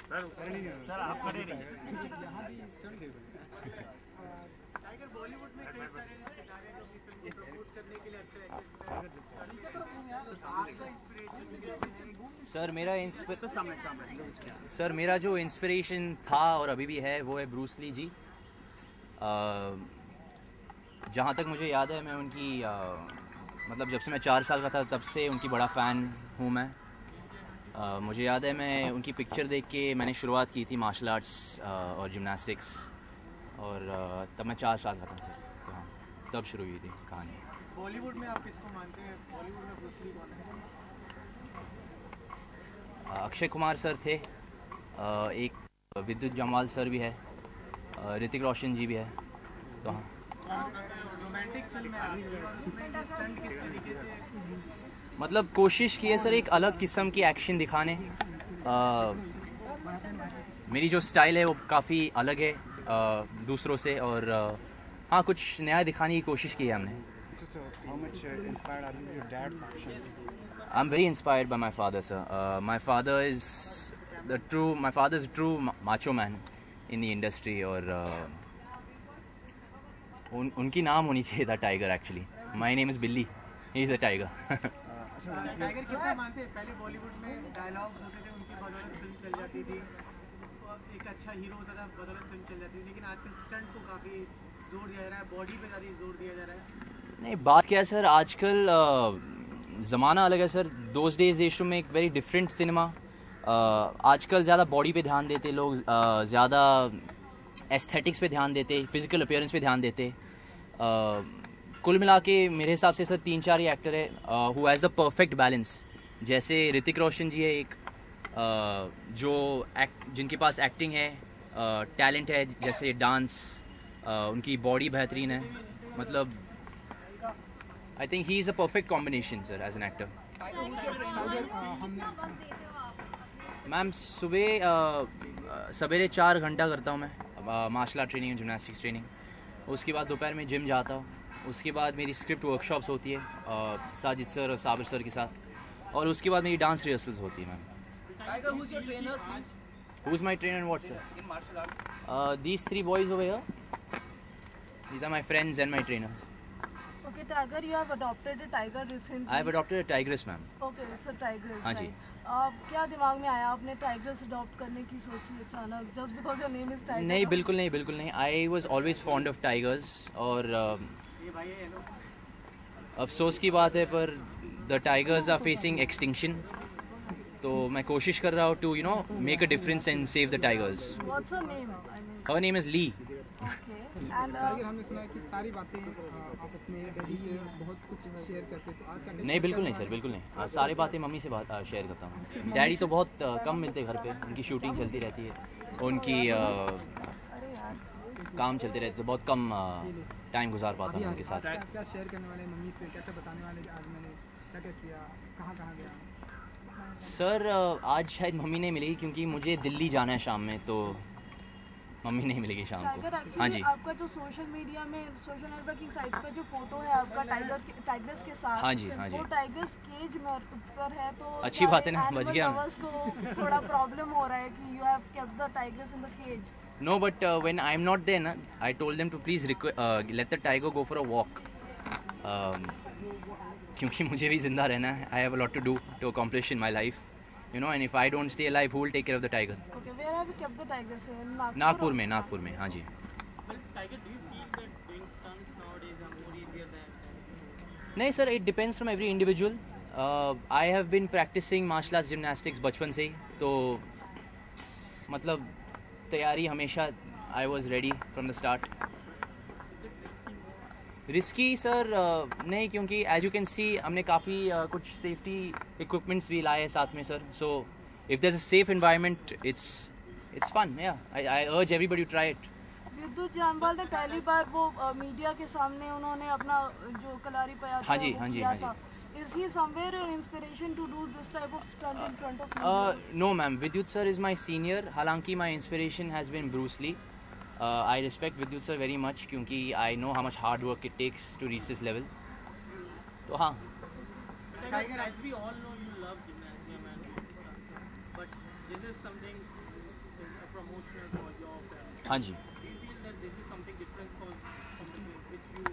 Sir आप खड़े रहिए। टाइगर बॉलीवुड में कई सारे सितारे जो अपनी फिल्म को प्रमोट करने के लिए अक्सर ऐसे आपका इंस्पिरेशन सर मेरा जो इंस्पिरेशन था और अभी भी है वो है ब्रूस ली जी। जहाँ तक मुझे याद है मैं उनकी मतलब जब से मैं 4 साल का था तब से उनकी बड़ा फ़ैन हूँ मैं। मुझे याद है मैं उनकी पिक्चर देख के मैंने शुरुआत की थी मार्शल आर्ट्स और जिम्नास्टिक्स, और तब मैं 4 साल का था सर। तो हाँ, तब शुरू हुई थी कहानी। बॉलीवुड में आप किसको मानते हैं? बॉलीवुड में ब्रूस ली कौन है? अक्षय कुमार सर थे, एक विद्युत जम्वाल सर भी है, ऋतिक रोशन जी भी है। तो हाँ, रोमांटिक फिल्म है आपकी और उसमें स्टंट किस तरीके से मतलब कोशिश की है सर एक अलग किस्म की एक्शन दिखाने। मेरी जो स्टाइल है वो काफ़ी अलग है दूसरों से, और हाँ कुछ नया दिखाने की कोशिश की है हमने। I am very inspired by my father sir. My father is a true macho man in the industry, और उनकी नाम होनी चाहिए था tiger. Actually my name is Billi, he is a tiger. Tiger कितना मानते हैं? पहले बॉलीवुड में डायलॉग्स होते थे, उनकी बदौलत फिल्म चल जाती थी, एक अच्छा हीरो होता था, बदौलत फिल्म चल जाती थी, लेकिन आजकल स्टंट को काफ़ी जोर दिया जा रहा है, बॉडी पे ज़्यादा जोर दिया जा रहा है। नहीं, बात क्या है सर, आजकल ज़माना अलग है सर। दोज डेज देशों में एक वेरी डिफरेंट सिनेमा। आजकल ज़्यादा बॉडी पे ध्यान देते लोग, ज़्यादा एस्थेटिक्स पे ध्यान देते, फिजिकल अपीयरेंस पे ध्यान देते। कुल मिला के मेरे हिसाब से सर 3-4 ही एक्टर है who has the perfect balance. जैसे ऋतिक रोशन जी है एक, जो जिनके पास एक्टिंग है, टैलेंट है, जैसे डांस, उनकी बॉडी बेहतरीन है। मतलब I think he is a perfect combination sir as an actor. Ma'am सुबह सवेरे 4 घंटा करता हूँ मैं martial art training, gymnastics training. उसके बाद दोपहर में जिम जाता हूँ। उसके बाद मेरी स्क्रिप्ट वर्कशॉप्स होती है साजिद सर और साबिर सर के साथ, और उसके बाद मेरी डांस रिहर्सल्स होती है ma'am. Tiger, who's your trainer? Who is my trainer and what sir? In martial arts. These 3 boys over here, these are my friends and my trainers. Okay, Tiger, you have adopted a tiger recently. I have adopted a tigress ma'am. Okay, it's a tigress. हाँ जी। right? क्या दिमाग में आया आपने tigers adopt करने की सोची अचानक, just because your name is tiger? नहीं, बिल्कुल नहीं। I was always fond of tigers, और अफसोस की बात है पर the tigers are facing extinction. तो मैं कोशिश कर रहा हूँ to make a difference and save the tigers. What's her name? I mean her name is Lee. Okay and हमने सुना है कि सारी बातें आप अपने डैडी से बहुत कुछ शेयर करते हैं, तो आज का नहीं, बिल्कुल नहीं सर, बिल्कुल नहीं। सारी बातें मम्मी से शेयर करता हूँ। डैडी तो बहुत कम मिलते घर पे, उनकी शूटिंग चलती रहती है, उनकी अरे यार काम चलते रहते, तो बहुत कम टाइम गुजार पाता हूँ उनके साथ। क्या शेयर करने वाले मम्मी से, कैसे बताने वाले कि आज मैंने क्या किया, कहाँ गया? सर आज शायद मम्मी नहीं मिलेगी क्योंकि मुझे दिल्ली जाना है शाम में, तो मम्मी नहीं मिलेगी शाम टाइगर को। हाँ एक्चुअली जी, आपका जो सोशल मीडिया में, सोशल नेटवर्किंग साइट्स पे जो फोटो है आपका टाइगर्स के साथ, हाँ जी। वो टाइगर्स केज में पर है, तो अच्छी बात है ना, बच गया। लवर्स को थोड़ा प्रॉब्लम हो रहा है कि you have kept the tigers in the cage. No, but when I am not there ना, I told them to please let the tiger go for a walk, क्योंकि मुझे भी जिंदा रहना है। I have a lot to do to accomplish in my life, and if I don't stay alive, who will take care of the tiger? Okay, where have you kept the tigers? In Nagpur में, हाँ जी। Well, Tiger, do you feel that doing stunts nowadays are more easier than? नहीं sir, it depends from every individual. I have been practicing martial arts gymnastics बचपन से ही, तो मतलब तैयारी हमेशा I was ready from the start. Risky sir नहीं, क्योंकि as you can see हमने काफ़ी कुछ सेफ्टी इक्विपमेंट्स भी लाए हैं साथ में sir. So if there is a safe environment, it's fun. या आई अर्ज एवरीबॉडी टू ट्राई इट। विद्युत जामवाल ने पहली बार वो मीडिया के सामने उन्होंने अपना जो कलारी पया था, हाँ जी, वो हाँ जी, किया हाँ जी। था। Is he somewhere your inspiration to do this type of stunt in front of media? No ma'am, Vidyut sir is my senior. हालांकि my inspiration has been Bruce Lee. I respect Vidyut sir very much क्योंकि I know how much hard work it takes to reach this level. तो हाँ, Tiger, as we all know, you love gymnasium and stunts, but this is something promotional for your film. हाँ जी. Do you feel that this is something different for which you?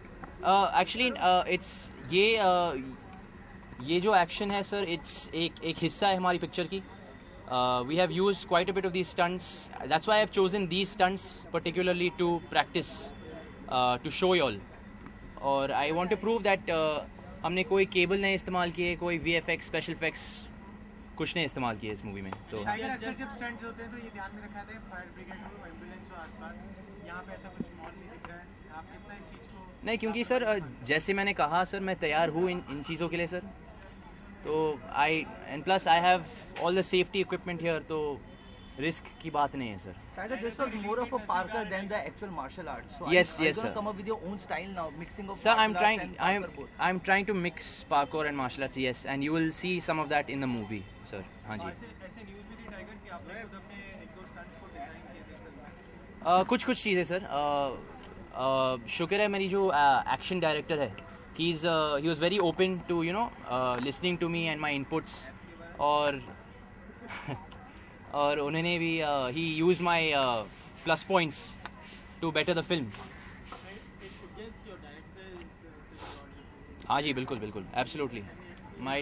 Actually, it's ये जो action है sir, it's एक हिस्सा है हमारी picture की. We have used quite a bit of these stunts. That's why I've chosen these stunts particularly to practice, to show you all. और I want to prove that हमने कोई cable नहीं इस्तेमाल किए, कोई VFX स्पेशल इफेक्ट्स कुछ नहीं इस्तेमाल किए इस मूवी में. तो टाइगर अक्सर जब स्टंट्स होते हैं तो ये ध्यान में रखा था फायर ब्रिगेड हो, एम्बुलेंस हो आसपास, यहाँ पे ऐसा कुछ मॉल नहीं दिख रहा है. आप कितना इस चीज़ को? नहीं, क्योंकि सर जैसे मैंने कहा सर, मैं तैयार हूँ इन चीज़ों के लिए सर. तो plus I have all the safety equipment here, तो रिस्क की बात नहीं है sir. Tiger, this was more of a Parker than the actual martial arts. So Yes, are you yes, gonna sir. come up with your own style now, mixing of Sir, martial arts and Parker both? I'm trying to mix parkour and martial arts, yes, and you will see some of that in the movie, sir. हाँ जी. ऐसे news भी थी tiger कि आपने खुद अपने एक दो स्टंट्स को डिजाइन किए थे फिल्म में. कुछ चीज़ें सर. शुक्र है मेरी जो एक्शन डायरेक्टर है, he was very open to listening to me and my inputs, और उन्होंने भी he used my plus points to better the film. It suggests your director is हाँ जी, बिल्कुल बिल्कुल, absolutely. My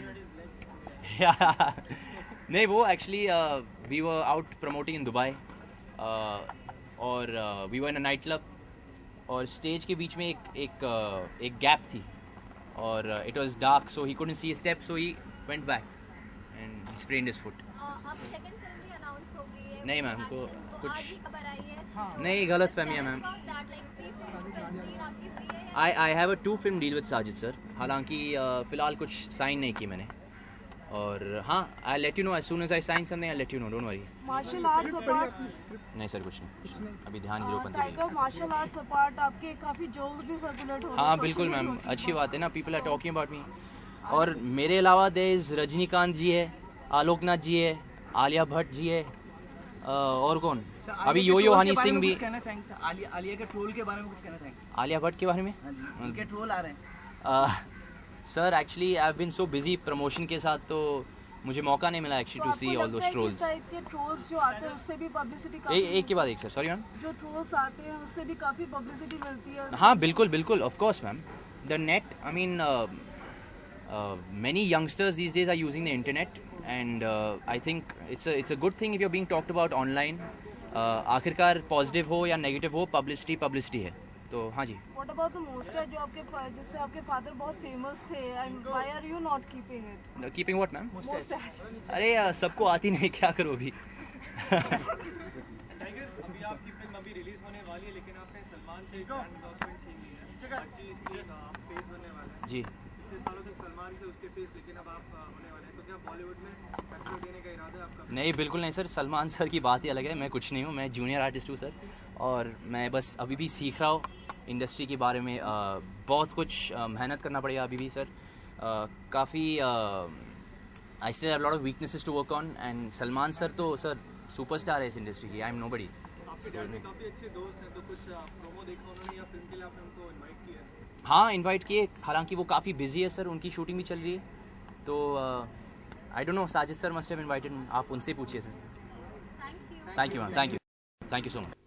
नहीं, वो actually we were out promoting in Dubai, और we were in a night club, और स्टेज के बीच में एक गैप थी, और it was dark, so he couldn't see a step, so he went back and he sprained his foot. अब second film भी announce हो गई है. नहीं मैम, को तो कुछ आज ही खबर आई है. नहीं, गलत फहमी है ma'am. About that, like, free film deal आपकी free है या? I have a 2 film deal with Sajid sir. हालांकि फ़िलहाल कुछ साइन नहीं की मैंने, और हाँ, I'll let you know as soon as I sign something. I'll let you know, don't worry. Martial arts apart, नहीं सर, कुछ नहीं, अभी ध्यान Heropanti. Tiger martial arts apart आपके काफी जोक्स भी सर्कुलेट हो रहे हैं. हाँ बिल्कुल मैम, अच्छी बात है ना, people are talking about me. और मेरे अलावा देयर इज रजनीकांत जी है, आलोकनाथ जी है, आलिया भट्ट जी है, और कौन, Sir, अभी आलिया के यो troll हनी के बारे सिंह में भी. कुछ कहना चाहेंगे सर? आलिया के ट्रोल के बारे में कुछ कहना चाहेंगे? आलिया भट्ट के बारे में हाँ जी, उनके ट्रोल आ रहे हैं. Sir actually I have been so busy promotion के साथ, तो मुझे मौका नहीं मिला actually to see all those trolls. के ट्रोल्स जो आते हैं उससे भी पब्लिसिटी एक के बाद एक सर, सॉरी मैम. जो ट्रोल्स आते हैं उससे भी काफी पब्लिसिटी मिलती है. हाँ बिल्कुल बिल्कुल, of course ma'am. The net, I mean many youngsters these days are using the internet, and I think it's a good thing if you're being talked about online. आखिरकार पॉजिटिव हो या नेगेटिव हो, publicity है. तो हाँ जी. What about the mustache जो जिससे आपके फादर बहुत फेमस थे, and why are you not keeping it? Keeping what ma'am? Mustache. अरे सबको आती नहीं, क्या करो अभी. टाइगर, अभी आपकी फिल्म अभी रिलीज होने वाली है, लेकिन आपने सलमान से ब्रांड एंडोर्समेंट छीन ली है. अच्छी इसकी आप फेस बनने वाले हैं. जी. इतने सालों तक सलमान से उसके फेस, लेकिन अब आप होने वाले हैं, तो क्या बॉलीवुड में टक्कर देने का इरादा है आपका? नहीं, बिल्कुल नहीं सर. सलमान सर की बात ही अलग है, मैं कुछ नहीं हूँ, मैं जूनियर आर्टिस्ट हूँ सर, और मैं बस अभी भी सीख रहा हूँ इंडस्ट्री के बारे में. बहुत कुछ मेहनत करना पड़ेगा अभी भी सर. काफ़ी I still have lot of weaknesses to work on, and Salman sir तो सर सुपरस्टार है इस इंडस्ट्री की. I am nobody. आपके डैड में काफ़ी अच्छे दोस्त हैं, तो कुछ प्रोमो देखा उन्होंने या फिल्म के लिए आपने उनको इनवाइट किया है? हाँ, इनवाइट किए, हालांकि वो काफ़ी बिजी है सर, उनकी शूटिंग भी चल रही है, तो I don't know, Sajid sir must have invited. आप उनसे पूछिए sir. Thank you. Thank you ma'am, thank you so much.